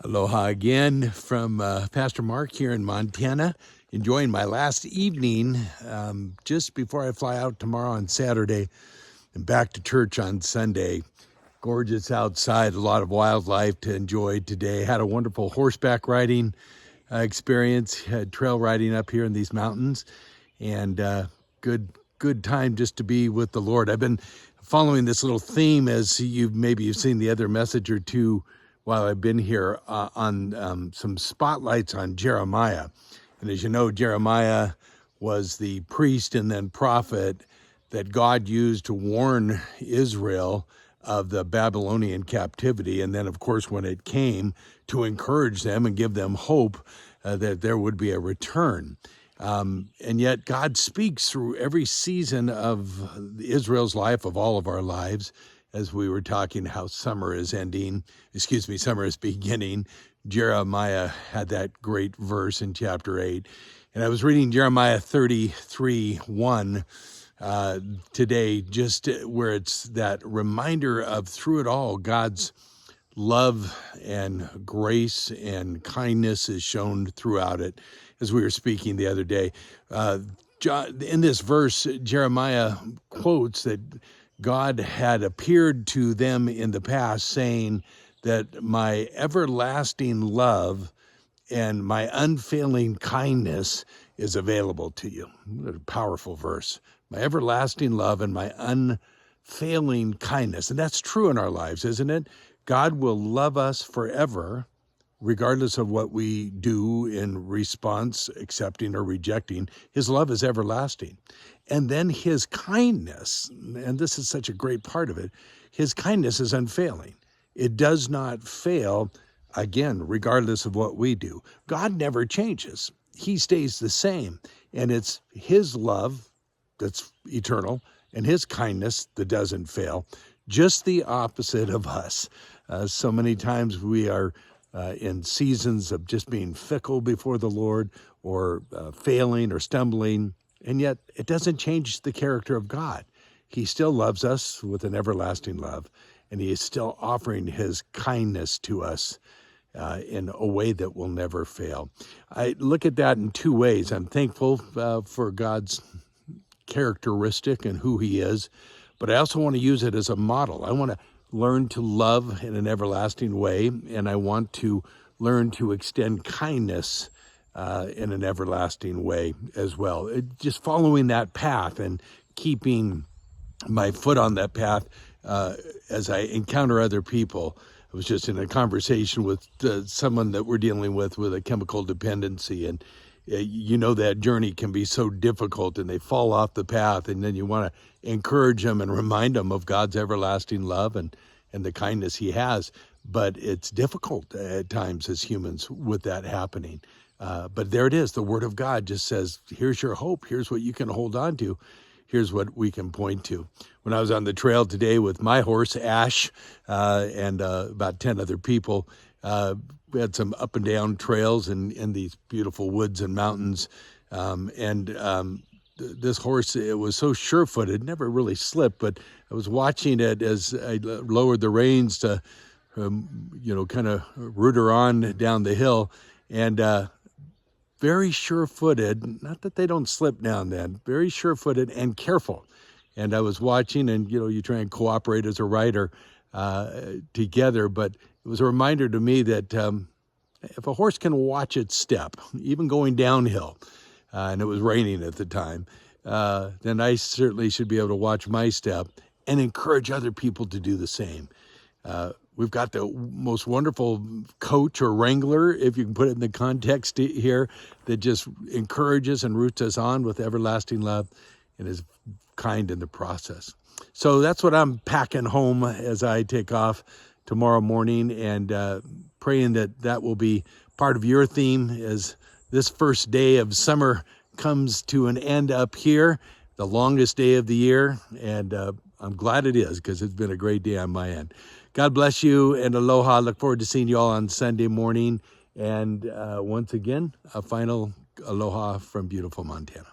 Aloha again from Pastor Mark here in Montana. Enjoying my last evening just before I fly out tomorrow on Saturday and back to church on Sunday. Gorgeous outside, a lot of wildlife to enjoy today. Had a wonderful horseback riding experience, had trail riding up here in these mountains, and good time just to be with the Lord. I've been following this little theme, as you've seen the other message or two while I've been here, on some spotlights on Jeremiah. And as you know, Jeremiah was the priest and then prophet that God used to warn Israel of the Babylonian captivity. And then, of course, when it came, to encourage them and give them hope that there would be a return. And yet God speaks through every season of Israel's life, of all of our lives. As we were talking how summer is beginning, Jeremiah had that great verse in chapter 8. And I was reading Jeremiah 33:1 today, just where it's that reminder of, through it all, God's love and grace and kindness is shown throughout it, as we were speaking the other day. In this verse, Jeremiah quotes that God had appeared to them in the past, saying that my everlasting love and my unfailing kindness is available to you. What a powerful verse. My everlasting love and my unfailing kindness. And that's true in our lives, isn't it? God will love us forever, regardless of what we do in response, accepting or rejecting. His love is everlasting. And then his kindness, and this is such a great part of it, his kindness is unfailing. It does not fail, again, regardless of what we do. God never changes. He stays the same. And it's his love that's eternal and his kindness that doesn't fail. Just the opposite of us. So many times we are in seasons of just being fickle before the Lord, or failing or stumbling, and yet it doesn't change the character of God. He still loves us with an everlasting love, and he is still offering his kindness to us in a way that will never fail. I look at that in two ways. I'm thankful for God's characteristic and who he is, but I also want to use it as a model. I want to learn to love in an everlasting way, and I want to learn to extend kindness in an everlasting way as well. Just following that path and keeping my foot on that path as I encounter other people. I was just in a conversation with someone that we're dealing with a chemical dependency, and you know that journey can be so difficult, and they fall off the path, and then you want to encourage them and remind them of God's everlasting love and the kindness he has. But it's difficult at times as humans with that happening. But there it is. The Word of God just says, here's your hope. Here's what you can hold on to. Here's what we can point to. When I was on the trail today with my horse, Ash, and about 10 other people, we had some up and down trails in these beautiful woods and mountains. This horse, it was so sure-footed, never really slipped, but I was watching it as I lowered the reins to, kind of root her on down the hill, and very sure-footed, not that they don't slip now and then, very sure-footed and careful. And I was watching, and, you try and cooperate as a rider together, but it was a reminder to me that if a horse can watch its step, even going downhill, and it was raining at the time, then I certainly should be able to watch my step and encourage other people to do the same. We've got the most wonderful coach or wrangler, if you can put it in the context here, that just encourages and roots us on with everlasting love and is kind in the process. So that's what I'm packing home as I take off tomorrow morning, and praying that will be part of your theme as this first day of summer comes to an end up here, the longest day of the year, and I'm glad it is, because it's been a great day on my end. God bless you, and aloha. Look forward to seeing you all on Sunday morning. And once again, a final aloha from beautiful Montana.